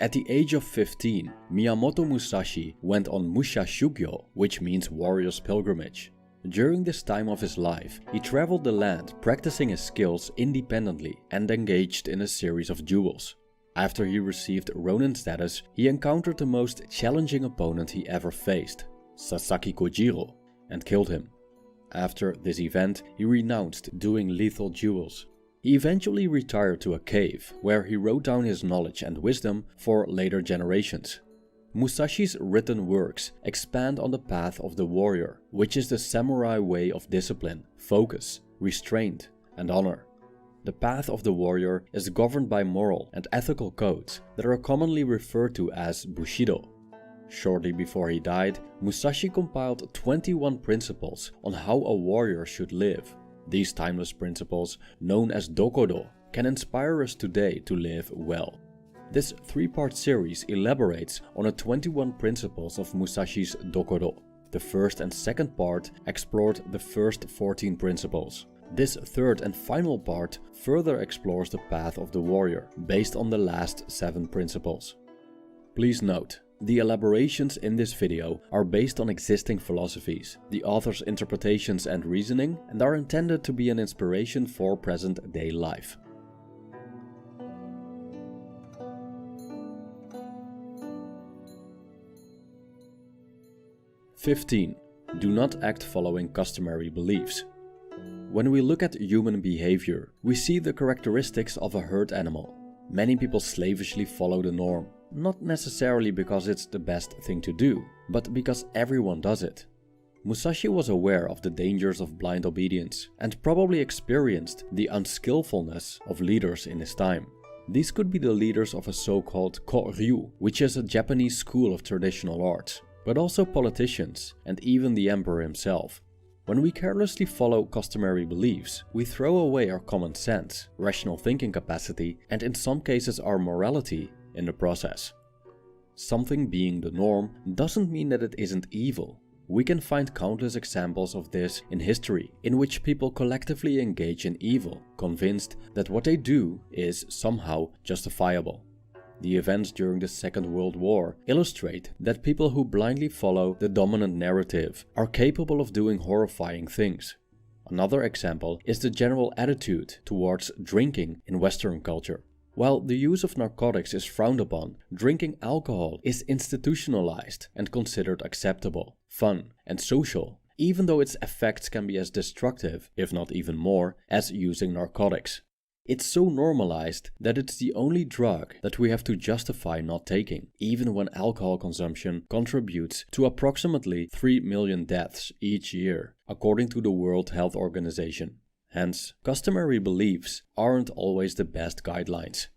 At the age of 15, Miyamoto Musashi went on Mushashugyo, which means warrior's pilgrimage. During this time of his life, he traveled the land practicing his skills independently and engaged in a series of duels. After he received Ronin status, he encountered the most challenging opponent he ever faced, Sasaki Kojiro, and killed him. After this event, he renounced doing lethal duels. He eventually retired to a cave, where he wrote down his knowledge and wisdom for later generations. Musashi's written works expand on the path of the warrior, which is the samurai way of discipline, focus, restraint, and honor. The path of the warrior is governed by moral and ethical codes that are commonly referred to as Bushido. Shortly before he died, Musashi compiled 21 principles on how a warrior should live. These timeless principles, known as Dokodo, can inspire us today to live well. This 3-part series elaborates on the 21 principles of Musashi's Dokodo. The first and second part explored the first 14 principles. This third and final part further explores the path of the warrior, based on the last 7 principles. Please note, the elaborations in this video are based on existing philosophies, the author's interpretations and reasoning, and are intended to be an inspiration for present-day life. (15) Do not act following customary beliefs. When we look at human behavior, we see the characteristics of a herd animal. Many people slavishly follow the norm, not necessarily because it's the best thing to do, but because everyone does it. Musashi was aware of the dangers of blind obedience and probably experienced the unskillfulness of leaders in his time. These could be the leaders of a so-called Koryu, which is a Japanese school of traditional arts, but also politicians and even the emperor himself. When we carelessly follow customary beliefs, we throw away our common sense, rational thinking capacity, and in some cases our morality in the process. Something being the norm doesn't mean that it isn't evil. We can find countless examples of this in history, in which people collectively engage in evil, convinced that what they do is somehow justifiable. The events during the Second World War illustrate that people who blindly follow the dominant narrative are capable of doing horrifying things. Another example is the general attitude towards drinking in Western culture. While the use of narcotics is frowned upon, drinking alcohol is institutionalized and considered acceptable, fun, and social, even though its effects can be as destructive, if not even more, as using narcotics. It's so normalized that it's the only drug that we have to justify not taking, even when alcohol consumption contributes to approximately 3 million deaths each year, according to the World Health Organization. Hence, customary beliefs aren't always the best guidelines.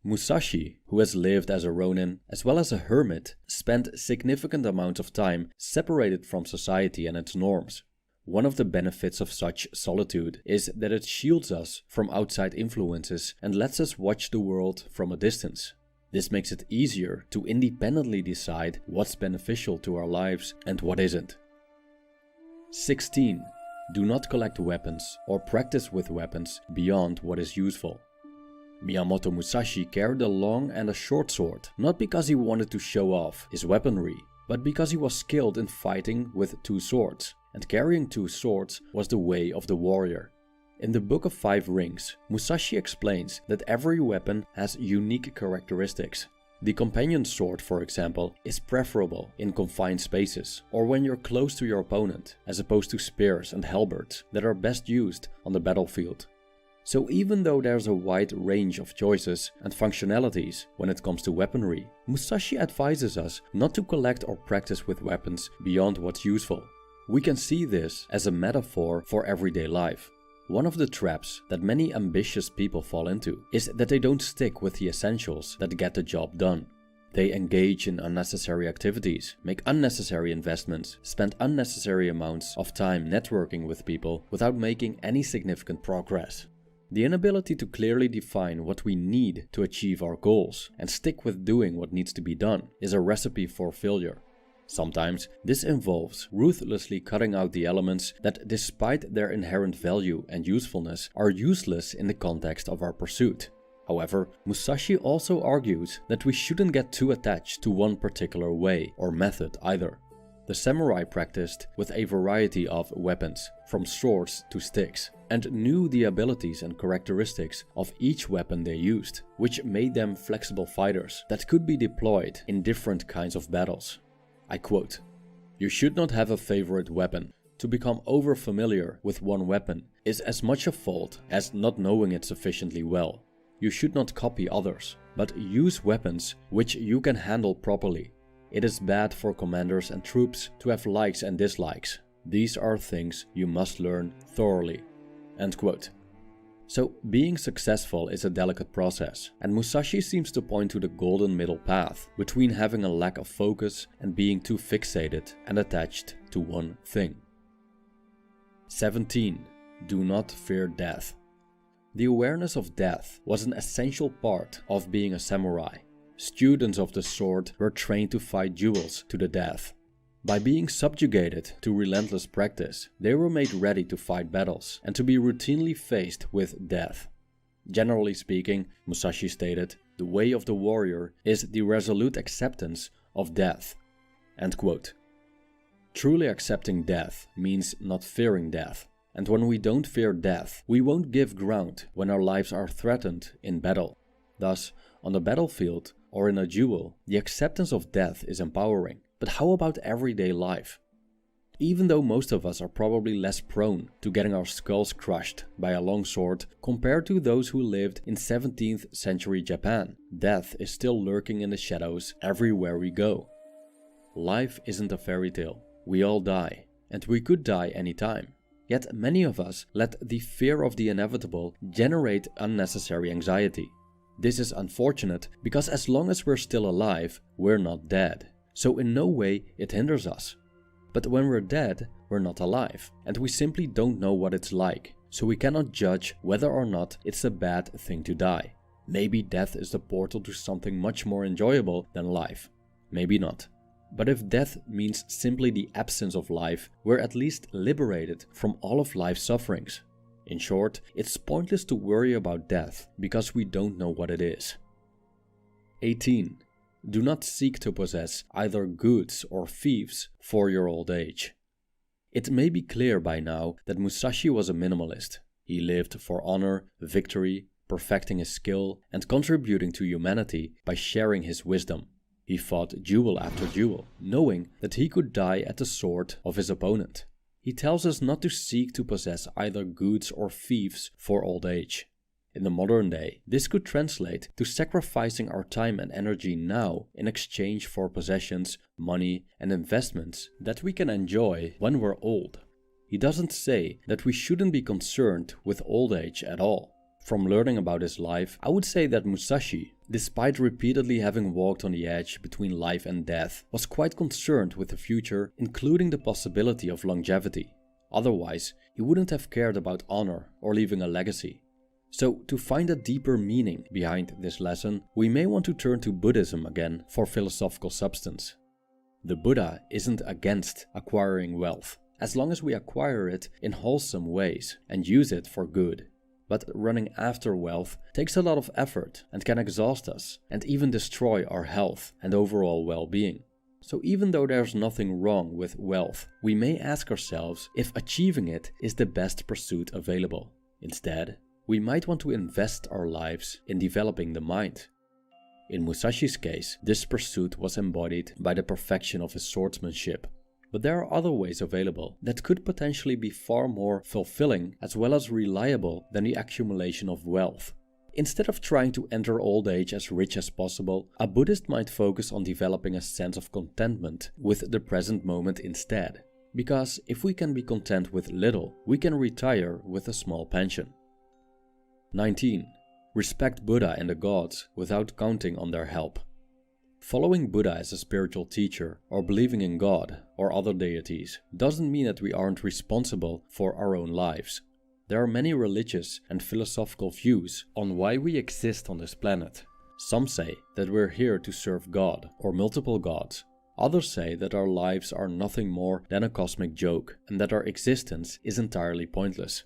Musashi, who has lived as a ronin as well as a hermit, spent significant amounts of time separated from society and its norms. One of the benefits of such solitude is that it shields us from outside influences and lets us watch the world from a distance. This makes it easier to independently decide what's beneficial to our lives and what isn't. 16. Do not collect weapons or practice with weapons beyond what is useful. Miyamoto Musashi carried a long and a short sword, not because he wanted to show off his weaponry, but because he was skilled in fighting with 2 swords. And carrying 2 swords was the way of the warrior. In the Book of 5 Rings, Musashi explains that every weapon has unique characteristics. The companion sword, for example, is preferable in confined spaces or when you're close to your opponent, as opposed to spears and halberds that are best used on the battlefield. So even though there's a wide range of choices and functionalities when it comes to weaponry, Musashi advises us not to collect or practice with weapons beyond what's useful. We can see this as a metaphor for everyday life. One of the traps that many ambitious people fall into is that they don't stick with the essentials that get the job done. They engage in unnecessary activities, make unnecessary investments, spend unnecessary amounts of time networking with people without making any significant progress. The inability to clearly define what we need to achieve our goals and stick with doing what needs to be done is a recipe for failure. Sometimes this involves ruthlessly cutting out the elements that, despite their inherent value and usefulness, are useless in the context of our pursuit. However, Musashi also argues that we shouldn't get too attached to one particular way or method either. The samurai practiced with a variety of weapons, from swords to sticks, and knew the abilities and characteristics of each weapon they used, which made them flexible fighters that could be deployed in different kinds of battles. I quote, "You should not have a favorite weapon. To become over-familiar with one weapon is as much a fault as not knowing it sufficiently well. You should not copy others, but use weapons which you can handle properly. It is bad for commanders and troops to have likes and dislikes. These are things you must learn thoroughly." End quote. So, being successful is a delicate process, and Musashi seems to point to the golden middle path between having a lack of focus and being too fixated and attached to one thing. 17. Do not fear death. The awareness of death was an essential part of being a samurai. Students of the sword were trained to fight duels to the death. By being subjugated to relentless practice, they were made ready to fight battles and to be routinely faced with death. Generally speaking, Musashi stated, the way of the warrior is the resolute acceptance of death. End quote. Truly accepting death means not fearing death. And when we don't fear death, we won't give ground when our lives are threatened in battle. Thus, on the battlefield or in a duel, the acceptance of death is empowering. But how about everyday life? Even though most of us are probably less prone to getting our skulls crushed by a long sword compared to those who lived in 17th century Japan, death is still lurking in the shadows everywhere we go. Life isn't a fairy tale. We all die, and we could die anytime. Yet many of us let the fear of the inevitable generate unnecessary anxiety. This is unfortunate because as long as we're still alive, we're not dead. So in no way it hinders us. But when we're dead, we're not alive, and we simply don't know what it's like, so we cannot judge whether or not it's a bad thing to die. Maybe death is the portal to something much more enjoyable than life. Maybe not. But if death means simply the absence of life, we're at least liberated from all of life's sufferings. In short, it's pointless to worry about death because we don't know what it is. 18. Do not seek to possess either goods or fiefs for your old age. It may be clear by now that Musashi was a minimalist. He lived for honor, victory, perfecting his skill, and contributing to humanity by sharing his wisdom. He fought duel after duel, knowing that he could die at the sword of his opponent. He tells us not to seek to possess either goods or fiefs for old age. In the modern day, this could translate to sacrificing our time and energy now in exchange for possessions, money, and investments that we can enjoy when we're old. He doesn't say that we shouldn't be concerned with old age at all. From learning about his life, I would say that Musashi, despite repeatedly having walked on the edge between life and death, was quite concerned with the future, including the possibility of longevity. Otherwise, he wouldn't have cared about honor or leaving a legacy. So, to find a deeper meaning behind this lesson, we may want to turn to Buddhism again for philosophical substance. The Buddha isn't against acquiring wealth, as long as we acquire it in wholesome ways and use it for good. But running after wealth takes a lot of effort and can exhaust us and even destroy our health and overall well-being. So even though there's nothing wrong with wealth, we may ask ourselves if achieving it is the best pursuit available. Instead, we might want to invest our lives in developing the mind. In Musashi's case, this pursuit was embodied by the perfection of his swordsmanship. But there are other ways available that could potentially be far more fulfilling as well as reliable than the accumulation of wealth. Instead of trying to enter old age as rich as possible, a Buddhist might focus on developing a sense of contentment with the present moment instead. Because if we can be content with little, we can retire with a small pension. 19. Respect Buddha and the gods without counting on their help. Following Buddha as a spiritual teacher or believing in God or other deities doesn't mean that we aren't responsible for our own lives. There are many religious and philosophical views on why we exist on this planet. Some say that we're here to serve God or multiple gods. Others say that our lives are nothing more than a cosmic joke and that our existence is entirely pointless.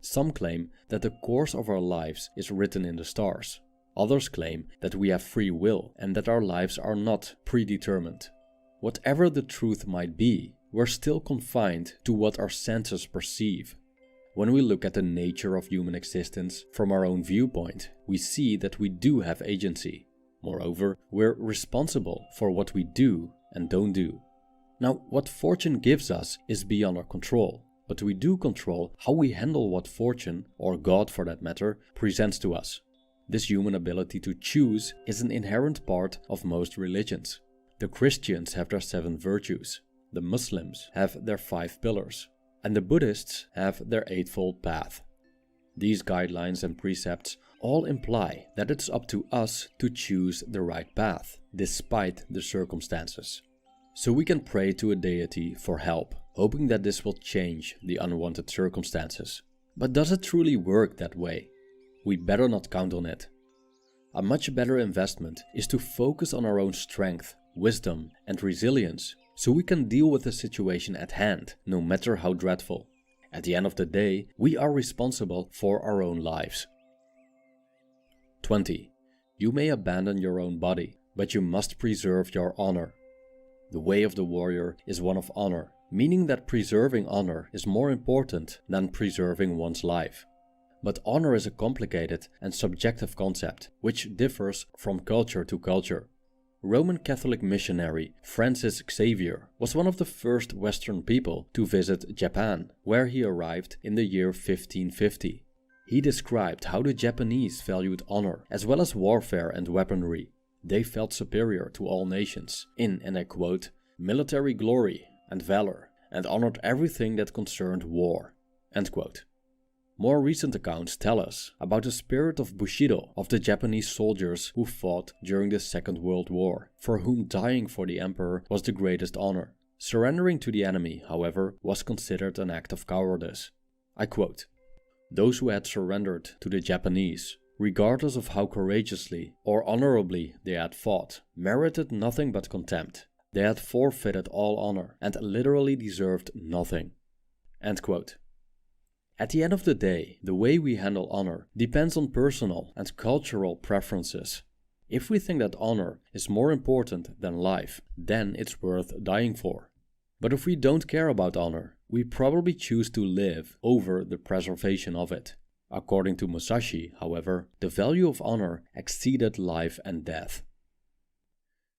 Some claim that the course of our lives is written in the stars. Others claim that we have free will and that our lives are not predetermined. Whatever the truth might be, we're still confined to what our senses perceive. When we look at the nature of human existence from our own viewpoint, we see that we do have agency. Moreover, we're responsible for what we do and don't do. Now, what fortune gives us is beyond our control, but we do control how we handle what fortune, or God for that matter, presents to us. This human ability to choose is an inherent part of most religions. The Christians have their 7 virtues, the Muslims have their 5 pillars, and the Buddhists have their 8-fold path. These guidelines and precepts all imply that it's up to us to choose the right path, despite the circumstances. So we can pray to a deity for help, hoping that this will change the unwanted circumstances. But does it truly work that way? We better not count on it. A much better investment is to focus on our own strength, wisdom, and resilience, so we can deal with the situation at hand, no matter how dreadful. At the end of the day, we are responsible for our own lives. 20. You may abandon your own body, but you must preserve your honor. The way of the warrior is one of honor, meaning that preserving honor is more important than preserving one's life. But honor is a complicated and subjective concept, which differs from culture to culture. Roman Catholic missionary Francis Xavier was one of the first Western people to visit Japan, where he arrived in the year 1550. He described how the Japanese valued honor as well as warfare and weaponry. They felt superior to all nations in, and I quote, military glory and valor, and honored everything that concerned war, end quote. More recent accounts tell us about the spirit of Bushido of the Japanese soldiers who fought during the Second World War, for whom dying for the emperor was the greatest honor. Surrendering to the enemy, however, was considered an act of cowardice. I quote, "Those who had surrendered to the Japanese, regardless of how courageously or honorably they had fought, merited nothing but contempt. They had forfeited all honor and literally deserved nothing." End quote. At the end of the day, the way we handle honor depends on personal and cultural preferences. If we think that honor is more important than life, then it's worth dying for. But if we don't care about honor, we probably choose to live over the preservation of it. According to Musashi, however, the value of honor exceeded life and death.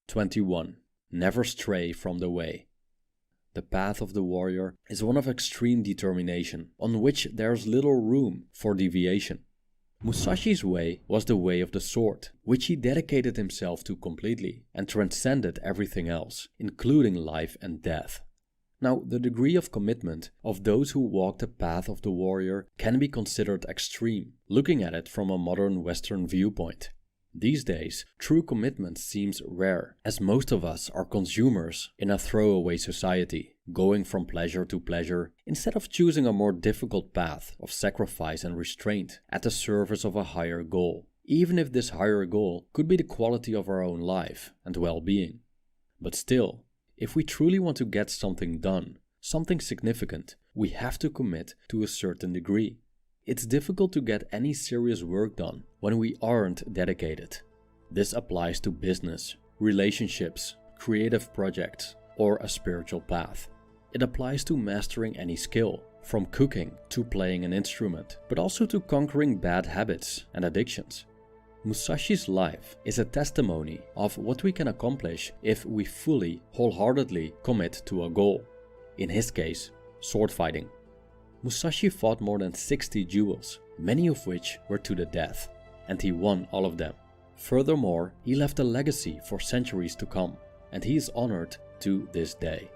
21. Never stray from the way. The path of the warrior is one of extreme determination, on which there is little room for deviation. Musashi's way was the way of the sword, which he dedicated himself to completely and transcended everything else, including life and death. Now, the degree of commitment of those who walk the path of the warrior can be considered extreme, looking at it from a modern Western viewpoint. These days, true commitment seems rare, as most of us are consumers in a throwaway society, going from pleasure to pleasure, instead of choosing a more difficult path of sacrifice and restraint at the service of a higher goal, even if this higher goal could be the quality of our own life and well-being. But still, if we truly want to get something done, something significant, we have to commit to a certain degree. It's difficult to get any serious work done when we aren't dedicated. This applies to business, relationships, creative projects, or a spiritual path. It applies to mastering any skill, from cooking to playing an instrument, but also to conquering bad habits and addictions. Musashi's life is a testimony of what we can accomplish if we fully, wholeheartedly commit to a goal. In his case, sword fighting. Musashi fought more than 60 duels, many of which were to the death, and he won all of them. Furthermore, he left a legacy for centuries to come, and he is honored to this day.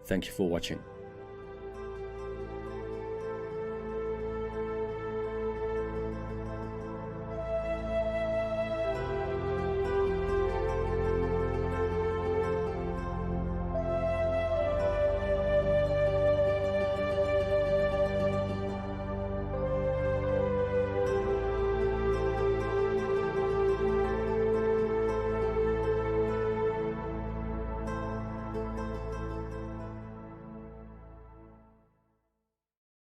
Thank you for watching.